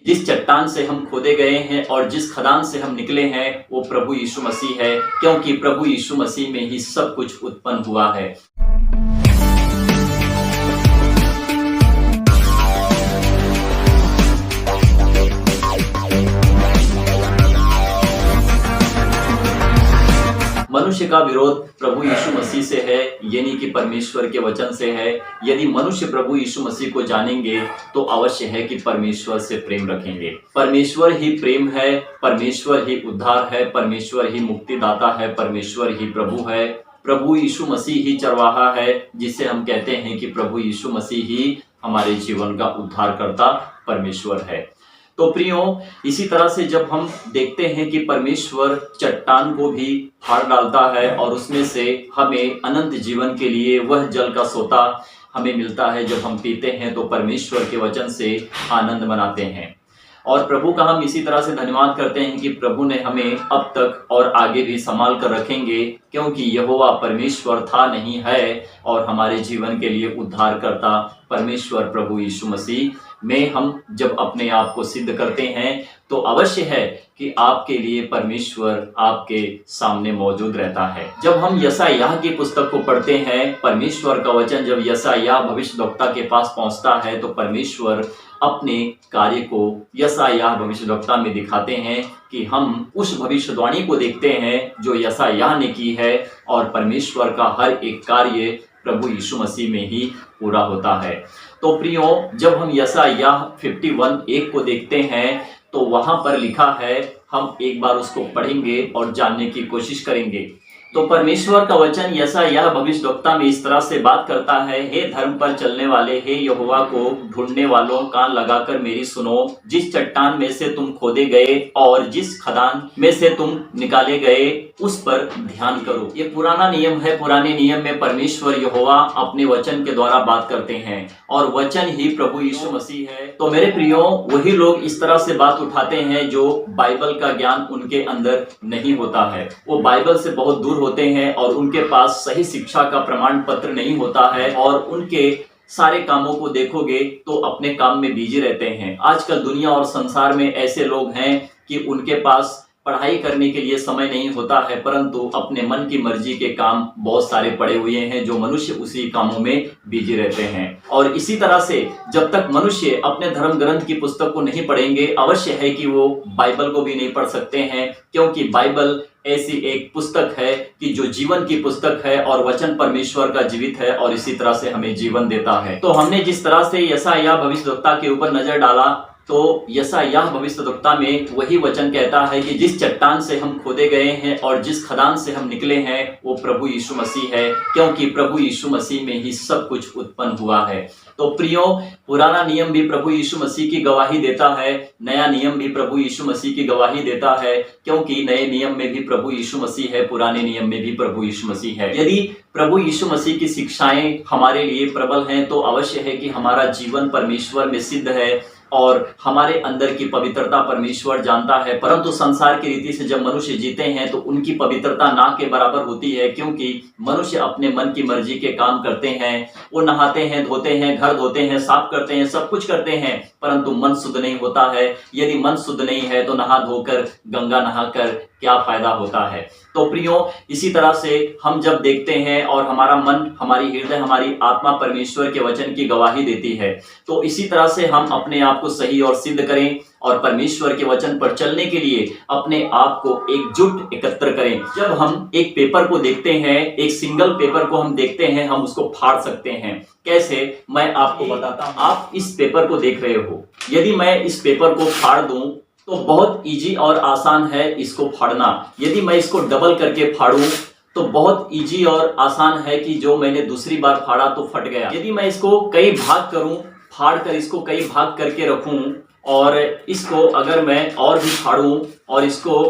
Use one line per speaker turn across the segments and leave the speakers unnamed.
जिस चट्टान से हम खोदे गए हैं और जिस खदान से हम निकले हैं वो प्रभु यीशु मसीह है, क्योंकि प्रभु यीशु मसीह में ही सब कुछ उत्पन्न हुआ है। मनुष्य का विरोध प्रभु यीशु मसीह से है, यानी कि परमेश्वर के वचन से है। यदि मनुष्य प्रभु यीशु मसीह को जानेंगे तो अवश्य है कि परमेश्वर से प्रेम रखेंगे। परमेश्वर ही प्रेम है, परमेश्वर ही उद्धार है, परमेश्वर ही मुक्तिदाता है, परमेश्वर ही प्रभु है। प्रभु यीशु मसीह ही चरवाहा है, जिसे हम कहते हैं कि प्रभु यीशु मसीह ही हमारे जीवन का उद्धारकर्ता परमेश्वर है। तो प्रियो, इसी तरह से जब हम देखते हैं कि परमेश्वर चट्टान को भी फाड़ डालता है और उसमें से हमें अनंत जीवन के लिए वह जल का सोता हमें मिलता है, जब हम पीते हैं तो परमेश्वर के वचन से आनंद मनाते हैं। और प्रभु का हम इसी तरह से धन्यवाद करते हैं कि प्रभु ने हमें अब तक और आगे भी संभाल कर रखेंगे, क्योंकि यहोवा परमेश्वर था, नहीं है, और हमारे जीवन के लिए उद्धारकर्ता परमेश्वर प्रभु यीशु मसीह में हम जब अपने आप को सिद्ध करते हैं तो अवश्य है कि आपके लिए परमेश्वर आपके सामने मौजूद रहता है। जब हम यशायाह की पुस्तक को पढ़ते हैं, परमेश्वर का वचन जब यशायाह भविष्यद्वक्ता के पास पहुंचता है तो परमेश्वर अपने कार्य को यशायाह भविष्यद्वक्ता में दिखाते हैं कि हम उस भविष्यवाणी को देखते हैं जो यशायाह ने की है, और परमेश्वर का हर एक कार्य प्रभु यीशु मसीह में ही पूरा होता है। तो प्रियो, जब हम यशायाह 51:1 को देखते हैं तो वहां पर लिखा है, हम एक बार उसको पढ़ेंगे और जानने की कोशिश करेंगे। तो परमेश्वर का वचन यशायाह भविष्यद्वक्ता में इस तरह से बात करता है, हे धर्म पर चलने वाले, हे यहोवा को ढूंढने वालों, कान लगाकर मेरी सुनो। जिस चट्टान में से तुम खोदे गए और जिस खदान में से तुम निकाले गए उस पर ध्यान करो। ये पुराना नियम है। पुराने नियम में परमेश्वर यहोवा अपने वचन के द्वारा बात करते हैं और वचन ही प्रभु यीशु मसीह है। तो मेरे प्रियो, वही लोग इस तरह से बात उठाते हैं जो बाइबल का ज्ञान उनके अंदर नहीं होता है। वो बाइबल से बहुत दूर होते हैं और उनके पास सही शिक्षा का प्रमाण पत्र नहीं होता है, और उनके सारे कामों को देखोगे तो अपने काम में बिजी रहते हैं। आजकल दुनिया और संसार में ऐसे लोग हैं कि उनके पास पढ़ाई करने के लिए समय नहीं होता है, परंतु अपने मन की मर्जी के काम बहुत सारे पड़े हुए हैं, जो मनुष्य उसी कामों में बिजी रहते हैं। और इसी तरह से जब तक मनुष्य अपने धर्म ग्रंथ की पुस्तक को नहीं पढ़ेंगे, अवश्य है कि वो बाइबल को भी नहीं पढ़ सकते हैं, क्योंकि बाइबल ऐसी एक पुस्तक है कि जो जीवन की पुस्तक है और वचन परमेश्वर का जीवित है और इसी तरह से हमें जीवन देता है। तो हमने जिस तरह से यशायाह भविष्यद्वक्ता के ऊपर नजर डाला, तो यशायाह भविष्यद्वक्ता में वही वचन कहता है कि जिस चट्टान से हम खोदे गए हैं और जिस खदान से हम निकले हैं वो प्रभु यीशु मसीह है, क्योंकि प्रभु यीशु मसीह में ही सब कुछ उत्पन्न हुआ है। तो प्रियो, पुराना नियम भी प्रभु यीशु मसीह की गवाही देता है, नया नियम भी प्रभु यीशु मसीह की गवाही देता है, क्योंकि नए नियम में भी प्रभु यीशु मसीह है, पुराने नियम में भी प्रभु यीशु मसीह है। यदि प्रभु यीशु मसीह की शिक्षाएं हमारे लिए प्रबल हैं तो अवश्य है कि हमारा जीवन परमेश्वर में सिद्ध है और हमारे अंदर की पवित्रता परमेश्वर जानता है। परंतु संसार की रीति से जब मनुष्य जीते हैं तो उनकी पवित्रता ना के बराबर होती है, क्योंकि मनुष्य अपने मन की मर्जी के काम करते हैं। वो नहाते हैं, धोते हैं, घर धोते हैं, साफ करते हैं, सब कुछ करते हैं, परंतु मन शुद्ध नहीं होता है। यदि मन शुद्ध नहीं है तो नहा धोकर, गंगा नहाकर क्या फायदा होता है। तो प्रियो, इसी तरह से हम जब देखते हैं और हमारा मन, हमारी हृदय, हमारी आत्मा परमेश्वर के वचन की गवाही देती है, तो इसी तरह से हम अपने आप को सही और सिद्ध करें और परमेश्वर के वचन पर चलने के लिए अपने आप को एकजुट एकत्र करें। जब हम एक पेपर को देखते हैं, एक सिंगल पेपर को हम देखते हैं, हम उसको फाड़ सकते हैं। कैसे, मैं आपको बताता हूं। आप इस पेपर को देख रहे हो, यदि मैं इस पेपर को फाड़ दूं तो बहुत इजी और आसान है इसको फाड़ना। यदि मैं इसको डबल करके फाड़ूं तो बहुत इजी और आसान है कि जो मैंने दूसरी बार फाड़ा तो फट गया। यदि मैं इसको कई भाग करूं, फाड़ कर इसको कई भाग करके रखूं और इसको अगर मैं और भी फाड़ूं और इसको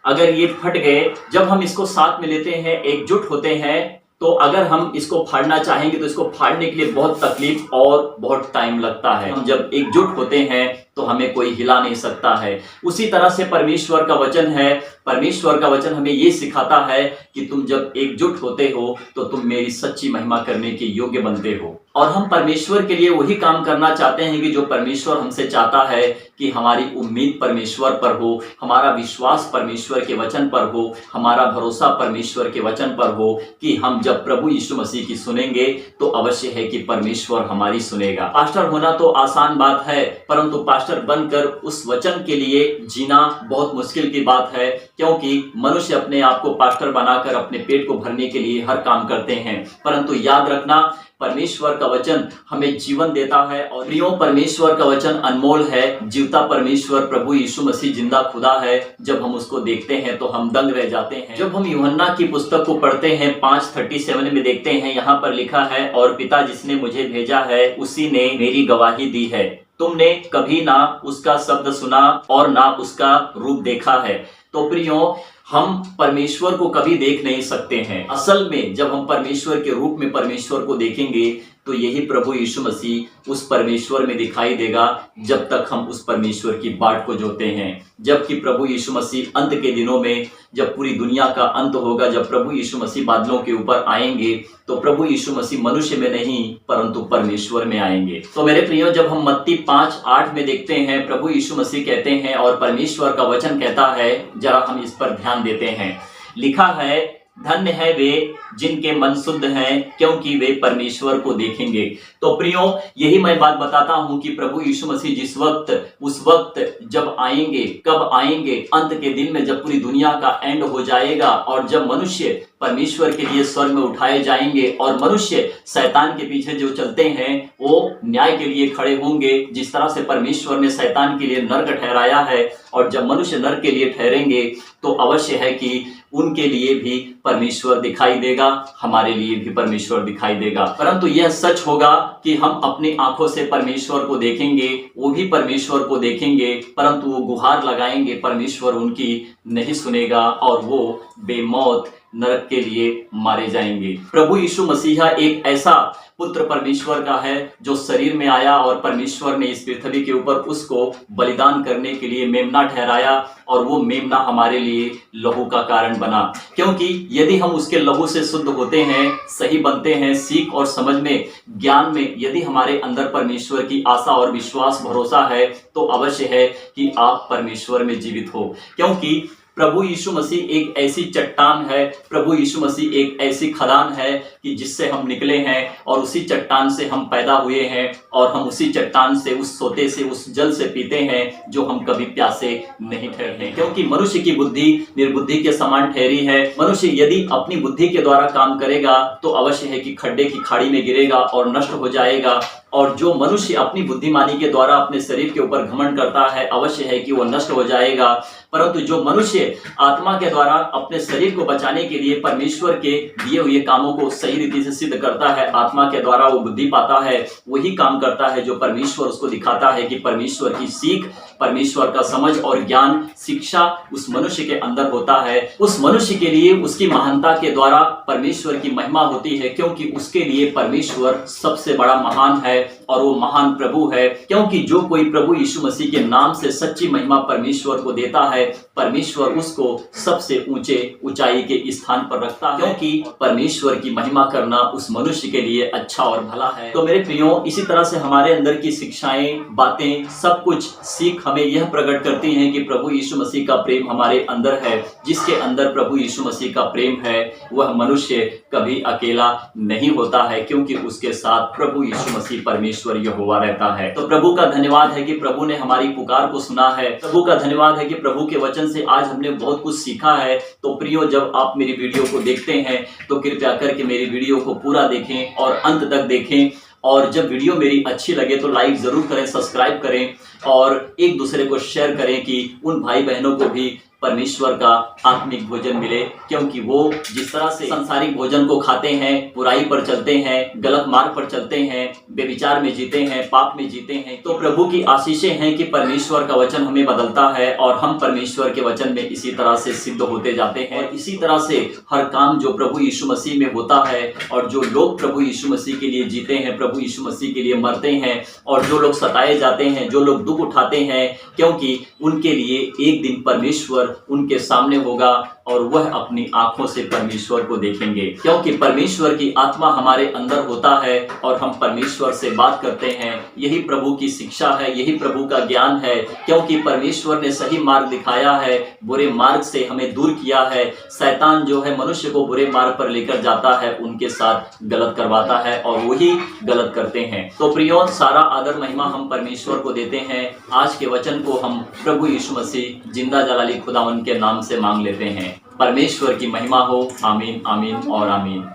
अगर ये फट गए, जब हम इसको साथ में लेते हैं, एकजुट होते हैं, तो अगर हम इसको फाड़ना चाहेंगे तो इसको फाड़ने के लिए बहुत तकलीफ और बहुत टाइम लगता है। हम जब एकजुट होते हैं तो हमें कोई हिला नहीं सकता है। उसी तरह से परमेश्वर का वचन है। परमेश्वर का वचन हमें ये सिखाता है कि तुम जब एकजुट होते हो तो तुम मेरी सच्ची महिमा करने के योग्य बनते हो। और हम परमेश्वर के लिए वही काम करना चाहते हैं कि जो परमेश्वर हमसे चाहता है, कि हमारी उम्मीद परमेश्वर पर हो, हमारा विश्वास परमेश्वर के वचन पर हो, हमारा भरोसा परमेश्वर के वचन पर हो, कि हम जब प्रभु यीशु मसीह की सुनेंगे तो अवश्य है कि परमेश्वर हमारी सुनेगा। पास्टर होना तो आसान बात है, परंतु पास्टर बनकर उस वचन के लिए जीना बहुत मुश्किल की बात है, क्योंकि मनुष्य अपने आप को पास्टर बनाकर अपने पेट को भरने के लिए हर काम करते हैं, परंतु याद रखना परमेश्वर का वचन हमें जीवन देता है। और प्रियो, परमेश्वर का वचन अनमोल है। जीवता परमेश्वर प्रभु यीशु मसीह जिंदा खुदा है। जब हम उसको देखते हैं तो हम दंग रह जाते हैं। जब हम यूहन्ना की पुस्तक को पढ़ते हैं 5:37 में देखते हैं, यहाँ पर लिखा है, और पिता जिसने मुझे भेजा है उसी ने मेरी गवाही दी है। तुमने कभी ना उसका शब्द सुना और ना उसका रूप देखा है। तो प्रियो, हम परमेश्वर को कभी देख नहीं सकते हैं। असल में जब हम परमेश्वर के रूप में परमेश्वर को देखेंगे तो यही प्रभु यीशु मसीह उस परमेश्वर में दिखाई देगा, जब तक हम उस परमेश्वर की बाट को जोते हैं। जबकि प्रभु यीशु मसीह अंत के दिनों में, जब पूरी दुनिया का अंत होगा, जब प्रभु यीशु मसीह बादलों के ऊपर आएंगे, तो प्रभु यीशु मसीह मनुष्य में नहीं परंतु परमेश्वर में आएंगे। तो मेरे प्रियो, जब हम मत्ती 5:8 में देखते हैं, प्रभु यीशु मसीह कहते हैं और परमेश्वर का वचन कहता है, जरा हम इस पर ध्यान देते हैं। लिखा है, धन्य है वे जिनके मन शुद्ध हैं, क्योंकि वे परमेश्वर को देखेंगे। तो प्रियो, यही मैं बात बताता हूं कि प्रभु यीशु मसीह जिस वक्त, उस वक्त जब आएंगे, कब आएंगे? अंत के दिन में, जब पूरी दुनिया का एंड हो जाएगा और जब मनुष्य परमेश्वर के लिए स्वर्ग में उठाए जाएंगे और मनुष्य शैतान के पीछे जो चलते हैं वो न्याय के लिए खड़े होंगे। जिस तरह से परमेश्वर ने शैतान के लिए नर्क ठहराया है, और जब मनुष्य नर्क के लिए ठहरेंगे तो अवश्य है कि उनके लिए भी परमेश्वर दिखाई देगा, हमारे लिए भी परमेश्वर दिखाई देगा। परंतु यह सच होगा कि हम अपनी आंखों से परमेश्वर को देखेंगे, वो भी परमेश्वर को देखेंगे, परंतु वो गुहार लगाएंगे, परमेश्वर उनकी नहीं सुनेगा और वो बेमौत नरक के लिए मारे जाएंगे। प्रभु यीशु मसीहा एक ऐसा पुत्र परमेश्वर का है जो शरीर में आया, और परमेश्वर ने इस पृथ्वी के ऊपर उसको बलिदान करने के लिए मेमना ठहराया, और वो मेमना हमारे लिए लहू का कारण बना। क्योंकि यदि हम उसके लहू से शुद्ध होते हैं, सही बनते हैं, सीख और समझ में, ज्ञान में, यदि हमारे अंदर परमेश्वर की आशा और विश्वास भरोसा है, तो अवश्य है कि आप परमेश्वर में जीवित हो। क्योंकि प्रभु यीशु मसीह एक ऐसी चट्टान है, प्रभु यीशु मसीह एक ऐसी खदान है कि जिससे हम निकले हैं, और उसी चट्टान से हम पैदा हुए हैं, और हम उसी चट्टान से, उस सोते से, उस जल से पीते हैं, जो हम कभी प्यासे नहीं ठहरते। क्योंकि मनुष्य की बुद्धि निर्बुद्धि के समान ठहरी है। मनुष्य यदि अपनी बुद्धि के द्वारा काम करेगा तो अवश्य है कि खड्डे की खाड़ी में गिरेगा और नष्ट हो जाएगा। और जो मनुष्य अपनी बुद्धिमानी के द्वारा अपने शरीर के ऊपर घमंड करता है, अवश्य है कि वो नष्ट हो जाएगा। परंतु जो मनुष्य आत्मा के द्वारा अपने शरीर को बचाने के लिए परमेश्वर के दिए हुए कामों को सही रीति से सिद्ध करता है, आत्मा के द्वारा वो बुद्धि पाता है, वही काम करता है जो परमेश्वर उसको दिखाता है कि परमेश्वर की सीख, परमेश्वर का समझ और ज्ञान, शिक्षा उस मनुष्य के अंदर होता है। उस मनुष्य के लिए उसकी महानता के द्वारा परमेश्वर की महिमा होती है, क्योंकि उसके लिए परमेश्वर सबसे बड़ा महान है और वो महान प्रभु है। क्योंकि जो कोई प्रभु यीशु मसीह के नाम से सच्ची महिमा परमेश्वर को देता है, परमेश्वर उसको सबसे ऊंचे ऊंचाई के स्थान पर रखता है, क्योंकि परमेश्वर की महिमा करना उस मनुष्य के लिए अच्छा और भला है। तो मेरे प्रियो, इसी तरह से हमारे अंदर की शिक्षाएं, बातें, सब कुछ सीख हमें यह प्रकट करती हैं कि प्रभु यीशु मसीह का प्रेम हमारे अंदर है। जिसके अंदर प्रभु यीशु मसीह का प्रेम है, वह मनुष्य कभी अकेला नहीं होता है, क्योंकि उसके साथ प्रभु यीशु मसीह परमेश्वर यहोवा रहता है। तो प्रभु का धन्यवाद है कि प्रभु ने हमारी पुकार को सुना है। प्रभु का धन्यवाद है कि प्रभु के वचन से आज हमने बहुत कुछ सीखा है। तो प्रियो, जब आप मेरी वीडियो को देखते हैं तो कृपया करके मेरी वीडियो को पूरा देखें और अंत तक देखें। और जब वीडियो मेरी अच्छी लगे तो लाइक जरूर करें, सब्सक्राइब करें और एक दूसरे को शेयर करें कि उन भाई बहनों को भी परमेश्वर का आत्मिक भोजन मिले। क्योंकि वो जिस तरह से सांसारिक भोजन को खाते हैं, बुराई पर चलते हैं, गलत मार्ग पर चलते हैं, बेविचार में जीते हैं, पाप में जीते हैं, तो प्रभु की आशीषें हैं कि परमेश्वर का वचन हमें बदलता है और हम परमेश्वर के वचन में इसी तरह से सिद्ध होते जाते हैं। और इसी तरह से हर काम जो प्रभु यीशु मसीह में होता है, और जो लोग प्रभु यीशु मसीह के लिए जीते हैं, प्रभु यीशु मसीह के लिए मरते हैं, और जो लोग सताए जाते हैं, जो लोग दुख उठाते हैं, क्योंकि उनके लिए एक दिन परमेश्वर उनके सामने होगा और वह अपनी आंखों से परमेश्वर को देखेंगे, क्योंकि परमेश्वर की आत्मा हमारे अंदर होता है और हम परमेश्वर से बात करते हैं। यही प्रभु की शिक्षा है, यही प्रभु का ज्ञान है, क्योंकि परमेश्वर ने सही मार्ग दिखाया है, बुरे मार्ग से हमें दूर किया है। शैतान जो है मनुष्य को बुरे मार्ग पर लेकर जाता है, उनके साथ गलत करवाता है और वही गलत करते हैं। तो प्रियो, सारा आदर महिमा हम परमेश्वर को देते हैं। आज के वचन को हम प्रभु यीशु मसीह जिंदा जलाली खुदावन के नाम से मांग लेते हैं। परमेश्वर की महिमा हो। आमीन, आमीन और आमीन।